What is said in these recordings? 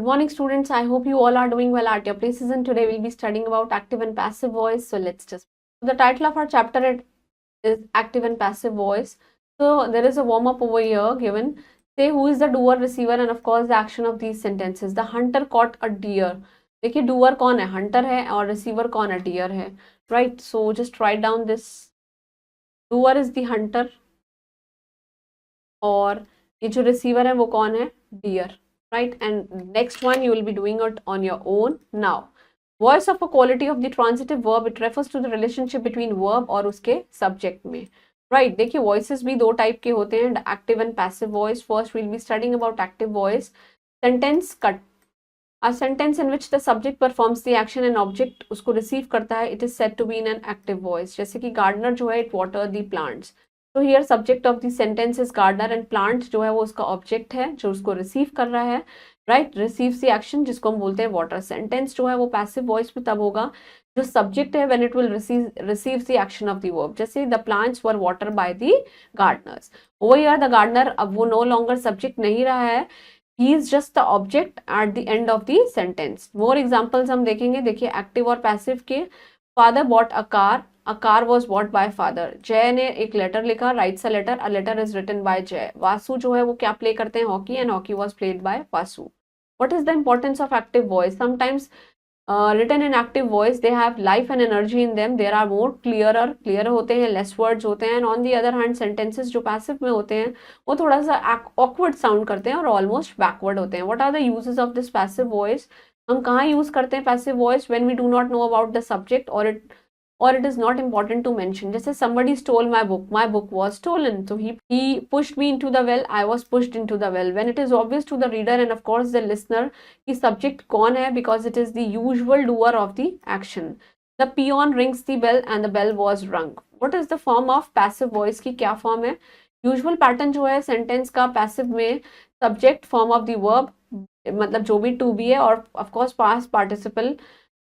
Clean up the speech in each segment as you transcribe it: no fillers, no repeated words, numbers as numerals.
morning students, I hope you all are doing well at your places, and today we'll be studying about active and passive voice. So let's just, the title of our chapter is active and passive voice. So there is a warm up over here given. Say who is the doer, receiver, and of course the action of these sentences. The hunter caught a deer. देखिए doer कौन है, hunter है, और receiver कौन है, deer है, right? So just write down this. Doer is the hunter और ये जो receiver है वो कौन है, deer. Right, and next one you will be doing it on your own. Now, voice of a quality of the transitive verb, it refers to the relationship between verb और उसके subject में. Right, देखिए voices भी दो type के होते हैं, active and passive voice. First we'll be studying about active voice. Sentence cut, a sentence in which the subject performs the action and object उसको receive करता है, it is said to be in an active voice. जैसे कि gardener जो है, it water the plants. तो here subject of the sentence is gardener and plant जो है वो उसका ऑब्जेक्ट है जो उसको रिसीव कर रहा है, राइट, रिसीव्स द एक्शन जिसको हम बोलते हैं वाटर. सेंटेंस जो है वो पैसिव वॉइस में तब होगा जो सब्जेक्ट है when it will receive the action of the verb. जैसे the plants were water by the gardeners. Over here the gardener अब वो नो लॉन्गर सब्जेक्ट नहीं रहा है, he is just the object at the end of the sentence. More examples हम देखेंगे. देखिए active और पैसिव के. Father bought a car, a car was bought by father. जय ने एक लेटर लिखा, writes a letter, a letter is written by जय. वासु जो है वो क्या प्ले करते हैं, hockey, and hockey was played by Vasu. What is the importance of active voice? Sometimes written in active voice they have life and energy in them. There are more clearer होते हैं, less words होते हैं. And on the other hand sentences जो passive में होते हैं वो थोड़ा सा awkward sound करते हैं और almost backward होते हैं. What are the uses of this passive voice? हम कहाँ use करते हैं passive voice? When we do not know about the subject or it is not important to mention. जैसे somebody stole my book was stolen. So he pushed me into the well, I was pushed into the well. When it is obvious to the reader and of course the listener कि subject कौन है, because it is the usual doer of the action. The peon rings the bell and the bell was rung. What is the form of passive voice की क्या form है? Usual pattern जो है sentence का passive में subject form of the verb, मतलब जो भी to be है, और of course past participle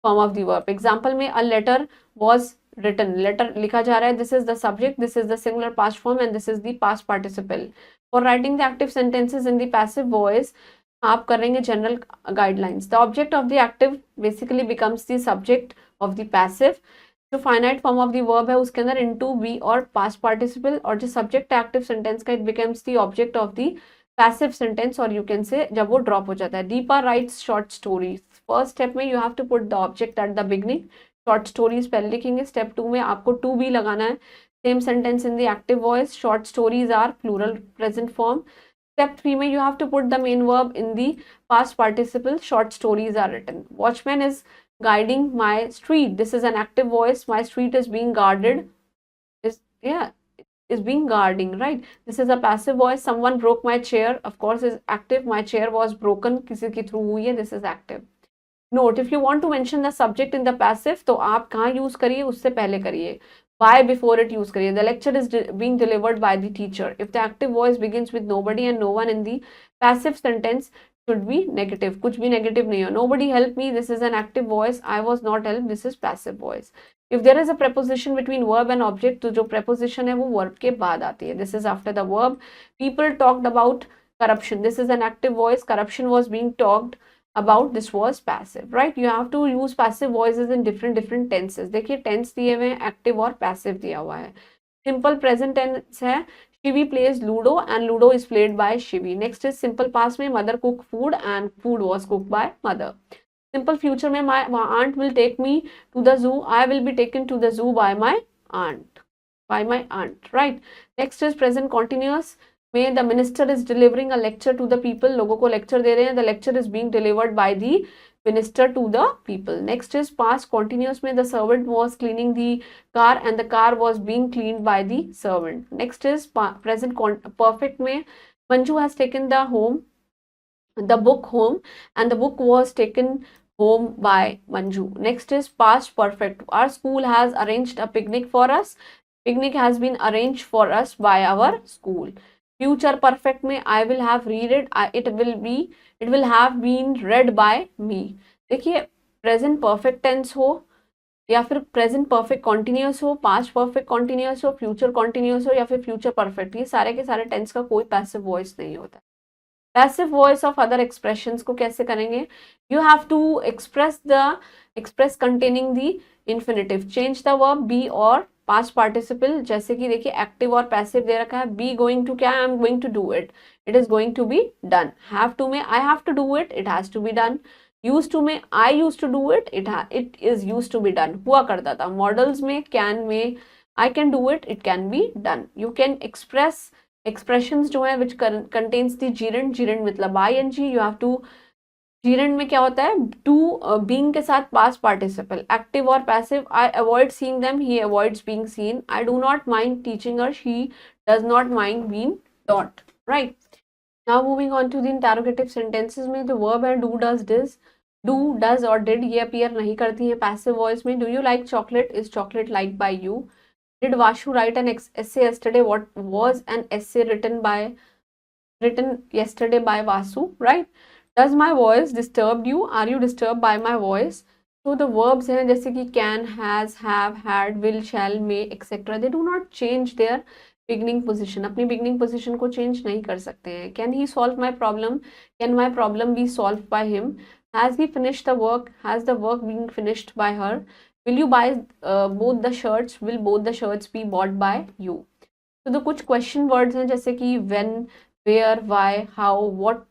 form of the verb. Example में a letter was written, letter लिखा जा रहा है, this is the subject, this is the singular past form and this is the past participle. For writing the active sentences in the passive voice आप करेंगे general guidelines. The object of the active basically becomes the subject of the passive. जो finite form of the verb है उसके अंदर into, be और past participle, और जो subject active sentence का it becomes the object of the passive sentence, और you can say जब वो drop हो जाता है. Deepa writes short stories. First step में you have to put the object at the beginning. Short stories पहले लिखेंगे. स्टेप 2 में आपको टू बी लगाना है. Same sentence in the active voice. Short stories are plural present form. Step 3 में you have to put the main verb in the past participle. Short stories are written. Watchman is guiding my street. This is an active voice. My street is being guarded. Is being guarding, right? This is a passive voice. Someone broke my chair. Of course is active. My chair was broken. किसी के through हुई है. This is active. Note, if you want to mention the subject in the passive, तो आप कहाँ use करिए, उससे पहले करिए. By before it use करिए. The lecture is being delivered by the teacher. If the active voice begins with nobody and no one in the passive sentence should be negative. कुछ भी negative नहीं हो. Nobody helped me. This is an active voice. I was not helped. This is passive voice. If there is a preposition between verb and object, तो जो preposition है वो verb के बाद आती है. This is after the verb. People talked about corruption. This is an active voice. Corruption was being talked about, this was passive, right? You have to use passive voices in different tenses. देखिए tense दिए हुए हैं, active और passive दिया हुआ है. Simple present tense है, Shivi plays Ludo and Ludo is played by Shivi. Next is simple past में mother cooked food and food was cooked by mother. Simple future में my aunt will take me to the zoo. I will be taken to the zoo by my aunt. Right? Next is present continuous में the minister is delivering a lecture to the people. लोगों को lecture दे रहे हैं. The lecture is being delivered by the minister to the people. Next is past continuous में the servant was cleaning the car and the car was being cleaned by the servant. Next is present perfect में Manju has taken the book home and the book was taken home by Manju. Next is past perfect. Our school has arranged a picnic for us. Picnic has been arranged for us by our school. Future perfect में I will have read it, it will have been read by me. देखिए present perfect tense हो या फिर present perfect continuous हो, past perfect continuous हो, future continuous हो या फिर future perfect, ये सारे के सारे tense का कोई passive voice नहीं होता. Passive voice of other expressions को कैसे करेंगे? You have to express containing the infinitive, change the verb be और पास्ट पार्टिसिपल। जैसे कि देखिए एक्टिव और पैसिव दे रखा है, बी गोइंग टू क्या, I am going to do it, it is going to be done. Have to में I have to do it, it has to be done. Use to में I use to do it, it is use to be done, हुआ करता था। Models में can में I can do it, it can be done. You can express expressions जो है which contains the gerund, gerund मतलब ING, you have to, gerund में क्या होता है, टू बीइंग के साथ पास्ट पार्टिसिपल, एक्टिव और passive. I avoid seeing them, he avoids being seen. I do not mind teaching her, she does not mind being taught, right. Now moving on to the interrogative sentences में जो verb है do, does, does, do, does और did ये appear नहीं करती है passive voice में। Do you like chocolate, is chocolate like by you. Did Vashu write an essay yesterday? What was an essay written yesterday by Vasu? Right? Does my voice disturb you? Are you disturbed by my voice? So the verbs हैं जैसे कि can, has, have, had, will, shall, may, etc. They do not change their beginning position. अपनी beginning position को change नहीं कर सकते हैं. Can he solve my problem? Can my problem be solved by him? Has he finished the work? Has the work been finished by her? Will you buy both the shirts? Will both the shirts be bought by you? तो कुछ question words हैं जैसे कि when, where, why, how, what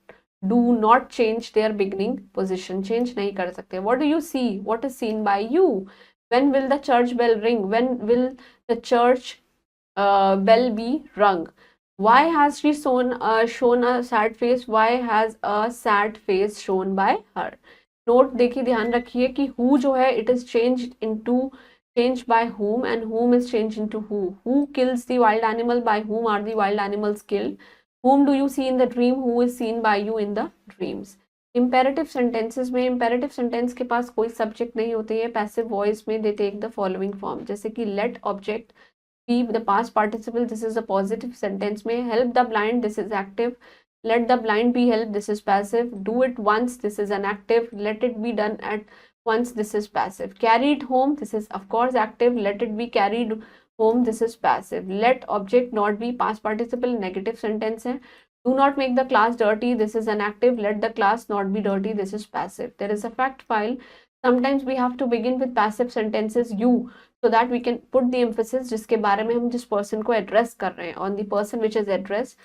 do not change their beginning position, change नहीं कर सकते. What do you see? What is seen by you? When will the church bell ring? When will the church bell be rung? Why has she shown a sad face? Why has a sad face shown by her? Note देखिए, ध्यान रखिए कि who जो है it is change bye whom and whom is changed into who. Who kills the wild animal? By whom are the wild animals killed? Whom do you see in the dream? Who is seen by you in the dreams? Imperative sentences में imperative sentence के पास कोई subject नहीं होते हैं. Passive voice में they take the following form, जैसे कि let object be the past participle, this is a positive sentence में. Help the blind, this is active. Let the blind be helped, this is passive. Do it once, this is an active. Let it be done at once, this is passive. Carry it home, this is of course active. Let it be carried home, this is passive. Let object not be past participle, negative sentence है. Do not make the class dirty, this is an active. Let the class not be dirty, this is passive. There is a fact file. Sometimes we have to begin with passive sentences you, so that we can put the emphasis जिसके बारे में हम जिस person को address कर रहे हैं, on the person which is addressed.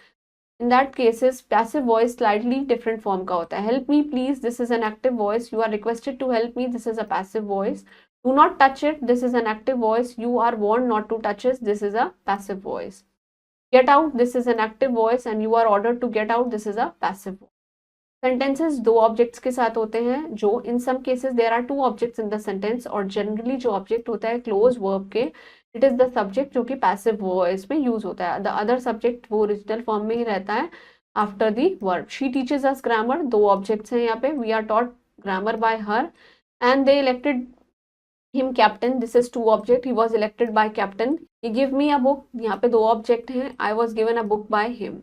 In that cases, passive voice slightly different form का होता है. Help me please, this is an active voice. You are requested to help me, this is a passive voice. Do not touch it, this is an active voice. You are warned not to touch it, this is a passive voice. Get out, this is an active voice, and you are ordered to get out, this is a passive voice. Sentences दो objects के साथ होते हैं जो in some cases there are two objects in the sentence, और generally जो object होता है close verb के इट इज द सब्जेक्ट जो कि पैसिव वॉइस में यूज होता है. द अदर सब्जेक्ट वो ओरिजिनल फॉर्म में ही रहता है after the verb. She teaches us grammar, दो ऑब्जेक्ट्स हैं यहाँ पे. We are taught grammar by her and they elected him captain, this is two object. He was elected by captain. He give me a book, यहाँ पे दो object हैं. I was given a book by him.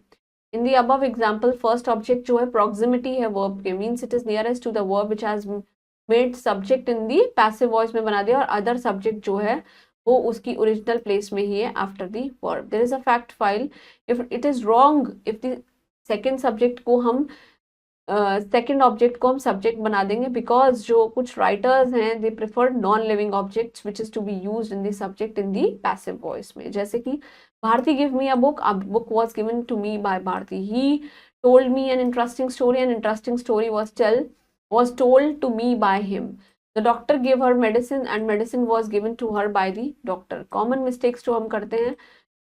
In the above example first object जो है proximity है verb के, means it is nearest to the verb which has made subject in the passive voice में बना दिया, और other subject जो है वो उसकी ओरिजिनल प्लेस में ही है after the verb. There is a fact file. If it is wrong, if the second subject को हम सेकेंड ऑब्जेक्ट को हम सब्जेक्ट बना देंगे, बिकॉज जो कुछ राइटर्स हैं they prefer non living objects which is to be used in the subject in the passive voice में. जैसे कि Bharti give me a book, a book was given to me by Bharti. He told me an interesting story was told to me by him. The doctor gave her medicine and medicine was given to her by the doctor. Common mistakes जो हम करते हैं,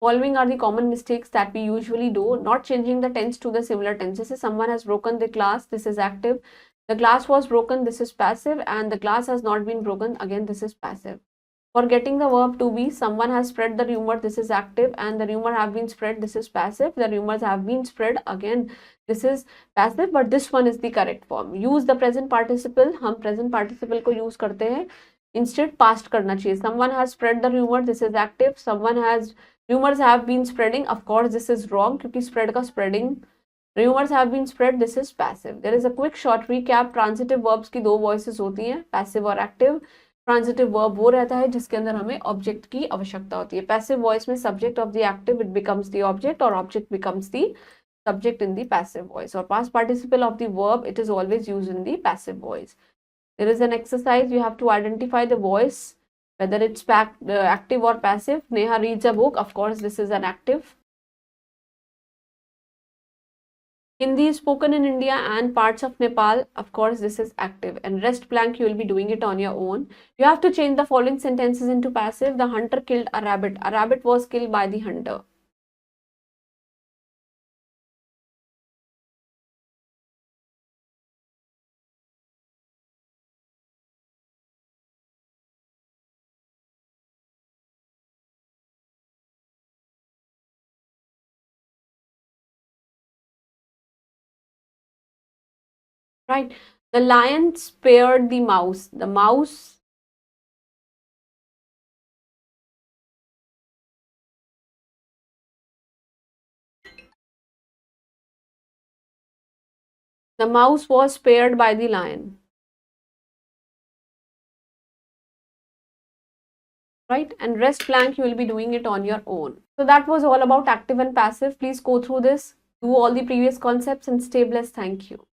following are the common mistakes that we usually do. Not changing the tense to the similar tense. जैसे someone has broken the glass, this is active. The glass was broken, this is passive, and the glass has not been broken, again this is passive. Forgetting the verb to be, someone has spread the rumor, this is active, and the rumor have been spread, this is passive. The rumors have been spread, again this is passive, but this one is the correct form. Use the present participle, हम present participle को use करते हैं, instead past करना चाहिए. Someone has spread the rumor, this is active. Rumors have been spreading, of course this is wrong क्योंकि spread का spreading, rumors have been spread, this is passive. There is a quick short recap. Transitive verbs की दो voices होती हैं, passive और active. Transitive verb वो रहता है जिसके अंदर हमें ऑब्जेक्ट की आवश्यकता होती है. पैसिव वॉइस में subject of the active it becomes the object, और object becomes the subject in the passive voice, or past participle of the verb, it is always used in the passive voice. There is an exercise, you have to identify the voice, whether it's active or passive. Neha reads a book, of course this is an active. Hindi is spoken in India and parts of Nepal, of course this is active. And rest blank, you will be doing it on your own. You have to change the following sentences into passive. The hunter killed a rabbit. A rabbit was killed by the hunter. Right? The lion spared the mouse. The mouse was spared by the lion. Right? And rest blank, you will be doing it on your own. So that was all about active and passive. Please go through this, do all the previous concepts and stay blessed. Thank you.